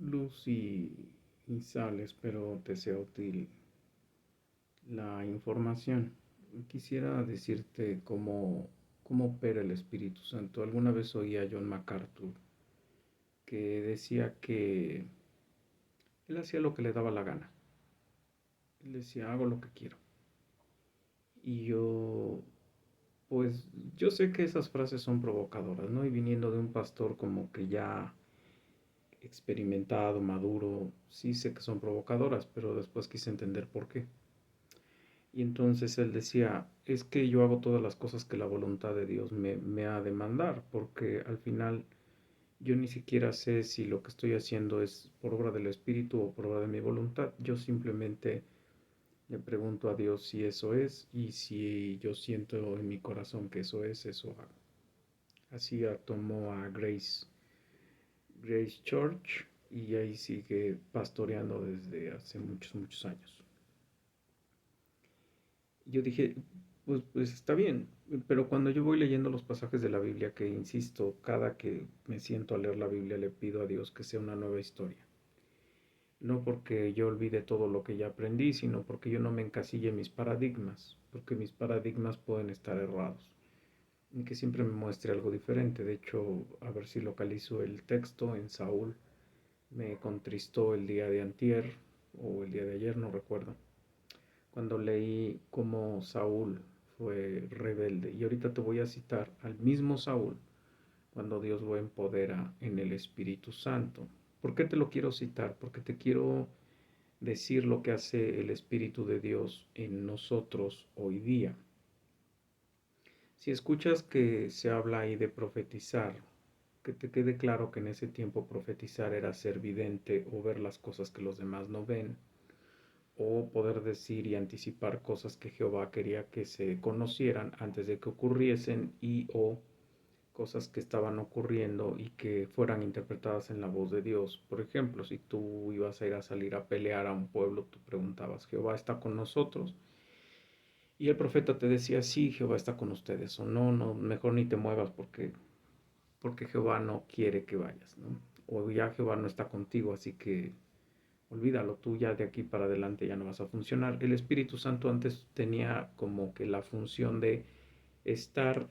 luz y sal. Espero te sea útil la información. Quisiera decirte cómo opera el Espíritu Santo. Alguna vez oí a John MacArthur que decía que él hacía lo que le daba la gana. Él decía, hago lo que quiero. Y pues yo sé que esas frases son provocadoras, ¿no? Y viniendo de un pastor como que ya experimentado, maduro, sí sé que son provocadoras, pero después quise entender por qué. Y entonces él decía, es que yo hago todas las cosas que la voluntad de Dios me ha de mandar, porque al final yo ni siquiera sé si lo que estoy haciendo es por obra del Espíritu o por obra de mi voluntad. Yo simplemente le pregunto a Dios si eso es, y si yo siento en mi corazón que eso es, eso hago. Así tomó a Grace Church, y ahí sigue pastoreando desde hace muchos, muchos años. Yo dije, pues está bien, pero cuando yo voy leyendo los pasajes de la Biblia, que insisto, cada que me siento a leer la Biblia le pido a Dios que sea una nueva historia. No porque yo olvide todo lo que ya aprendí, sino porque yo no me encasille en mis paradigmas, porque mis paradigmas pueden estar errados. Y que siempre me muestre algo diferente. De hecho, a ver si localizo el texto en Saúl. Me contristó el día de antier o el día de ayer, no recuerdo, cuando leí cómo Saúl fue rebelde. Y ahorita te voy a citar al mismo Saúl cuando Dios lo empodera en el Espíritu Santo. ¿Por qué te lo quiero citar? Porque te quiero decir lo que hace el Espíritu de Dios en nosotros hoy día. Si escuchas que se habla ahí de profetizar, que te quede claro que en ese tiempo profetizar era ser vidente o ver las cosas que los demás no ven, o poder decir y anticipar cosas que Jehová quería que se conocieran antes de que ocurriesen, y o cosas que estaban ocurriendo y que fueran interpretadas en la voz de Dios. Por ejemplo, si tú ibas a ir a salir a pelear a un pueblo, tú preguntabas, ¿Jehová está con nosotros? Y el profeta te decía, sí, Jehová está con ustedes, o no, no, mejor ni te muevas porque Jehová no quiere que vayas, ¿no? O ya Jehová no está contigo, así que olvídalo, tú ya de aquí para adelante ya no vas a funcionar. El Espíritu Santo antes tenía como que la función de estar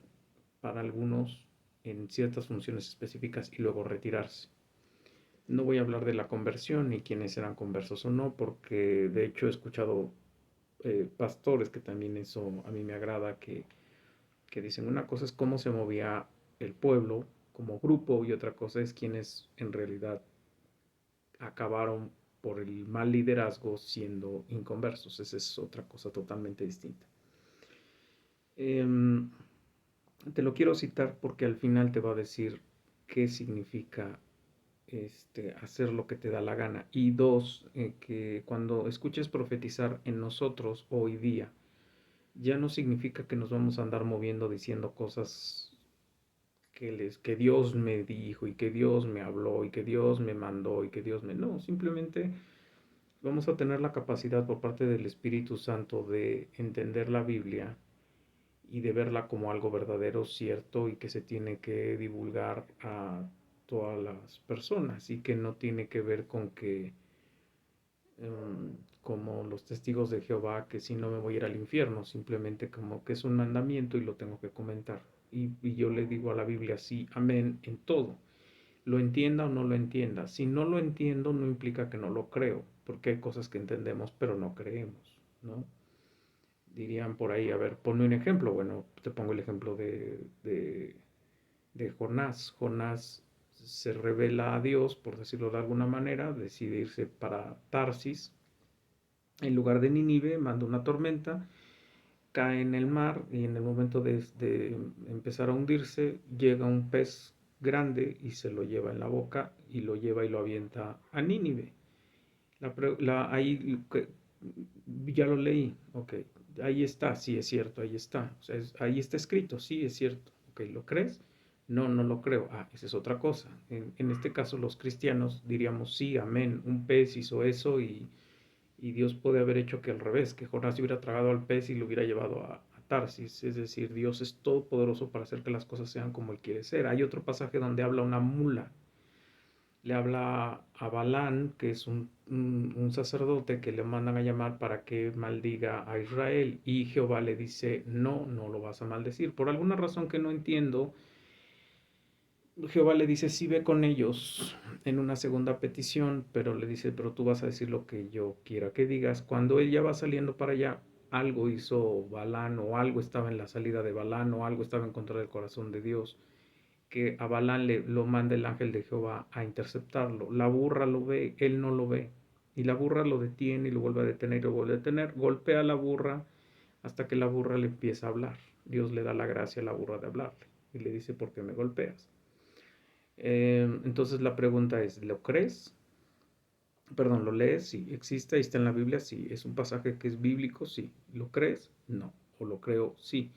para algunos en ciertas funciones específicas y luego retirarse. No voy a hablar de la conversión ni quiénes eran conversos o no, porque de hecho he escuchado pastores que también eso a mí me agrada, que dicen una cosa es cómo se movía el pueblo como grupo, y otra cosa es quienes en realidad acabaron por el mal liderazgo siendo inconversos. Esa es otra cosa totalmente distinta. Eh, Te lo quiero citar porque al final te va a decir qué significa hacer lo que te da la gana. Y dos, que cuando escuches profetizar en nosotros hoy día, ya no significa que nos vamos a andar moviendo diciendo cosas que Dios me dijo y que Dios me habló y que Dios me mandó y que Dios me... No, simplemente vamos a tener la capacidad por parte del Espíritu Santo de entender la Biblia y de verla como algo verdadero, cierto, y que se tiene que divulgar a todas las personas, y que no tiene que ver con que como los testigos de Jehová, que si no me voy a ir al infierno, simplemente como que es un mandamiento y lo tengo que comentar. Y yo le digo a la Biblia sí, amén, en todo. Lo entienda o no lo entienda. Si no lo entiendo, no implica que no lo creo, porque hay cosas que entendemos pero no creemos, ¿no? Dirían por ahí, a ver, ponme un ejemplo. Bueno, te pongo el ejemplo de Jonás. Jonás se revela a Dios, por decirlo de alguna manera, decide irse para Tarsis, en lugar de Nínive, manda una tormenta, cae en el mar, y en el momento de empezar a hundirse, llega un pez grande y se lo lleva en la boca y lo lleva y lo avienta a Nínive. Ahí ya lo leí, ok, ahí está, sí es cierto, ahí está, o sea, ahí está escrito, sí es cierto, ok, ¿lo crees? No, no lo creo. Ah, esa es otra cosa. En este caso los cristianos diríamos sí, amén, un pez hizo eso, y Dios puede haber hecho que al revés, que Jonás hubiera tragado al pez y lo hubiera llevado a Tarsis. Es decir, Dios es todopoderoso para hacer que las cosas sean como Él quiere ser. Hay otro pasaje donde habla una mula. le habla a Balán, que es un sacerdote que le mandan a llamar para que maldiga a Israel. Y Jehová le dice, no, no lo vas a maldecir. Por alguna razón que no entiendo, Jehová le dice, sí, ve con ellos en una segunda petición, pero le dice, pero tú vas a decir lo que yo quiera que digas. Cuando él ya va saliendo para allá, algo hizo Balán, o algo estaba en la salida de Balán, o algo estaba en contra del corazón de Dios, que a Balán lo manda el ángel de Jehová a interceptarlo. La burra lo ve, él no lo ve. Y la burra lo detiene y lo vuelve a detener y lo vuelve a detener. Golpea a la burra hasta que la burra le empieza a hablar. Dios le da la gracia a la burra de hablarle. Y le dice, ¿por qué me golpeas? Entonces la pregunta es, ¿lo crees? Perdón, ¿lo lees? Sí. ¿Existe? Ahí está en la Biblia. Sí. ¿Es un pasaje que es bíblico? Sí. ¿Lo crees? No. ¿O lo creo? Sí.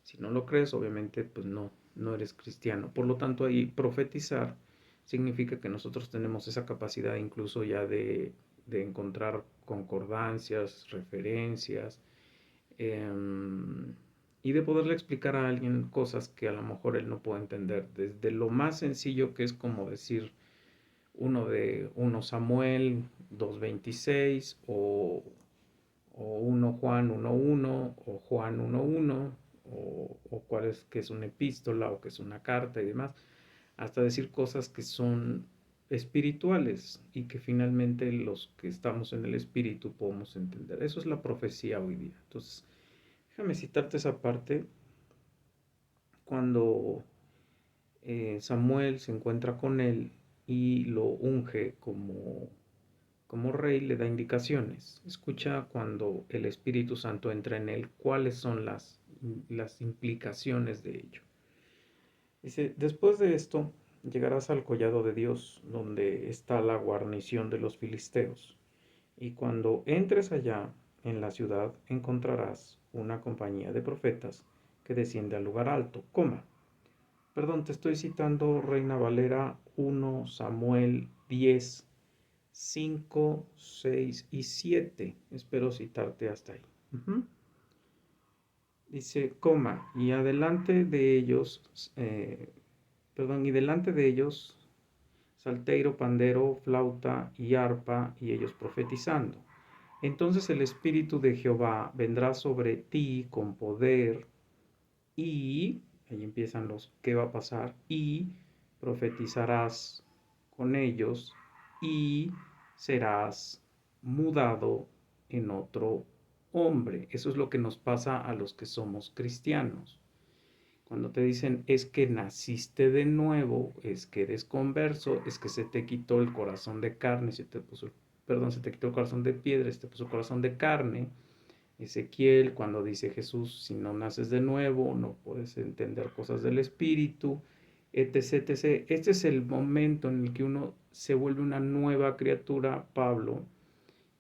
Si no lo crees, obviamente, pues no, no eres cristiano. Por lo tanto, ahí profetizar significa que nosotros tenemos esa capacidad incluso ya de encontrar concordancias, referencias, y de poderle explicar a alguien cosas que a lo mejor él no puede entender. Desde lo más sencillo que es como decir uno Samuel 2:26 o 1 Juan 1:1 o Juan 1:1 o cuál es que es una epístola o que es una carta y demás, hasta decir cosas que son espirituales y que finalmente los que estamos en el espíritu podemos entender. Eso es la profecía hoy día. Entonces, déjame citarte esa parte cuando Samuel se encuentra con él y lo unge como rey, le da indicaciones. Escucha cuando el Espíritu Santo entra en él, cuáles son las implicaciones de ello. Dice, después de esto, llegarás al collado de Dios, donde está la guarnición de los filisteos. Y cuando entres allá en la ciudad, encontrarás una compañía de profetas que desciende al lugar alto, Perdón, te estoy citando Reina Valera 1 Samuel 10 5 6 y 7. Espero citarte hasta ahí. Dice, y adelante de ellos, y delante de ellos, salterio, pandero, flauta y arpa, y ellos profetizando. Entonces el Espíritu de Jehová vendrá sobre ti con poder y, ahí empiezan los, ¿qué va a pasar? Y profetizarás con ellos y serás mudado en otro hombre. Eso es lo que nos pasa a los que somos cristianos. Cuando te dicen es que naciste de nuevo, es que eres converso, es que se te quitó el corazón de carne, se te quitó el corazón de piedra, se te puso el corazón de carne. Ezequiel, cuando dice Jesús, si no naces de nuevo, no puedes entender cosas del Espíritu, etc, etc. Este es el momento en el que uno se vuelve una nueva criatura, Pablo,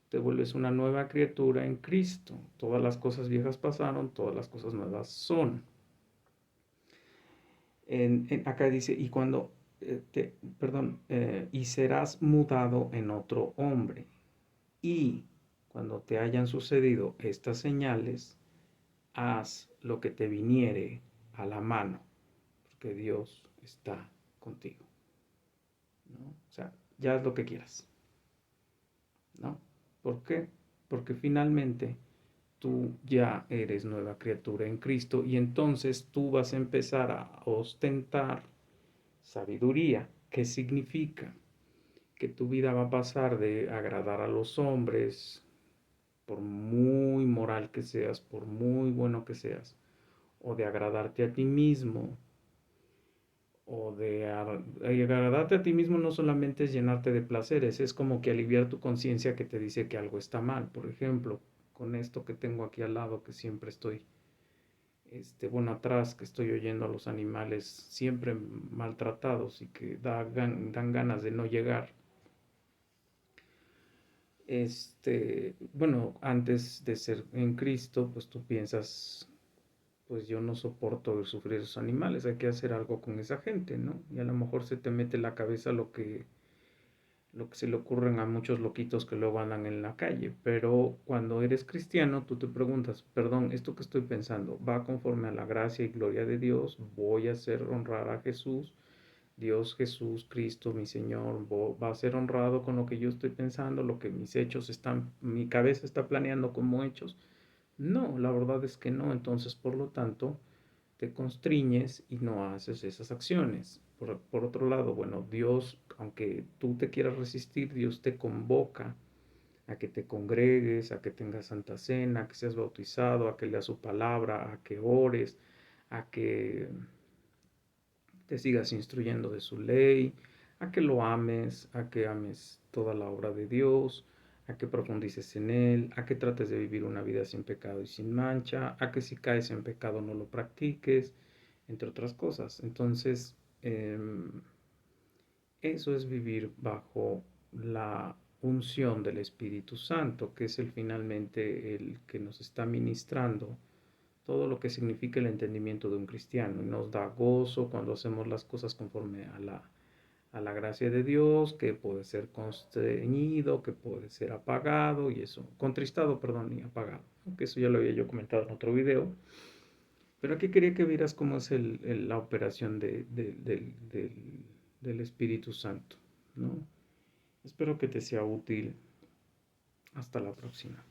te vuelves una nueva criatura en Cristo. Todas las cosas viejas pasaron, todas las cosas nuevas son. Acá dice, y cuando, y serás mudado en otro hombre. Y cuando te hayan sucedido estas señales, haz lo que te viniere a la mano, porque Dios está contigo, ¿no? O sea, ya haz lo que quieras, ¿no? ¿Por qué? Porque finalmente tú ya eres nueva criatura en Cristo y entonces tú vas a empezar a ostentar sabiduría. ¿Qué significa? Que tu vida va a pasar de agradar a los hombres, por muy moral que seas, por muy bueno que seas, o de agradarte a ti mismo, o de agradarte a ti mismo no solamente es llenarte de placeres, es como que aliviar tu conciencia que te dice que algo está mal. Por ejemplo, con esto que tengo aquí al lado, que siempre estoy, atrás, que estoy oyendo a los animales siempre maltratados y que dan ganas de no llegar. Antes de ser en Cristo, pues tú piensas, pues yo no soporto sufrir esos animales, hay que hacer algo con esa gente, ¿no? Y a lo mejor se te mete en la cabeza lo que se le ocurren a muchos loquitos que luego andan en la calle, pero cuando eres cristiano, tú te preguntas, perdón, esto que estoy pensando, ¿va conforme a la gracia y gloria de Dios? ¿Voy a hacer honrar a Jesús? Dios Jesús Cristo, mi Señor, va a ser honrado con lo que yo estoy pensando, lo que mis hechos están, mi cabeza está planeando como hechos. No, la verdad es que no. Entonces, por lo tanto, te constriñes y no haces esas acciones. Por otro lado, bueno, Dios, aunque tú te quieras resistir, Dios te convoca a que te congregues, a que tengas santa cena, a que seas bautizado, a que leas su palabra, a que ores, a que te sigas instruyendo de su ley, a que lo ames, a que ames toda la obra de Dios, a que profundices en él, a que trates de vivir una vida sin pecado y sin mancha, a que si caes en pecado no lo practiques, entre otras cosas. Entonces, eso es vivir bajo la unción del Espíritu Santo, que es el finalmente el que nos está ministrando todo lo que significa el entendimiento de un cristiano. Y nos da gozo cuando hacemos las cosas conforme a la gracia de Dios, que puede ser constreñido, que puede ser apagado, y eso, contristado, perdón, y apagado. Aunque eso ya lo había yo comentado en otro video. Pero aquí quería que vieras cómo es la operación del Espíritu Santo, ¿no? Espero que te sea útil. Hasta la próxima.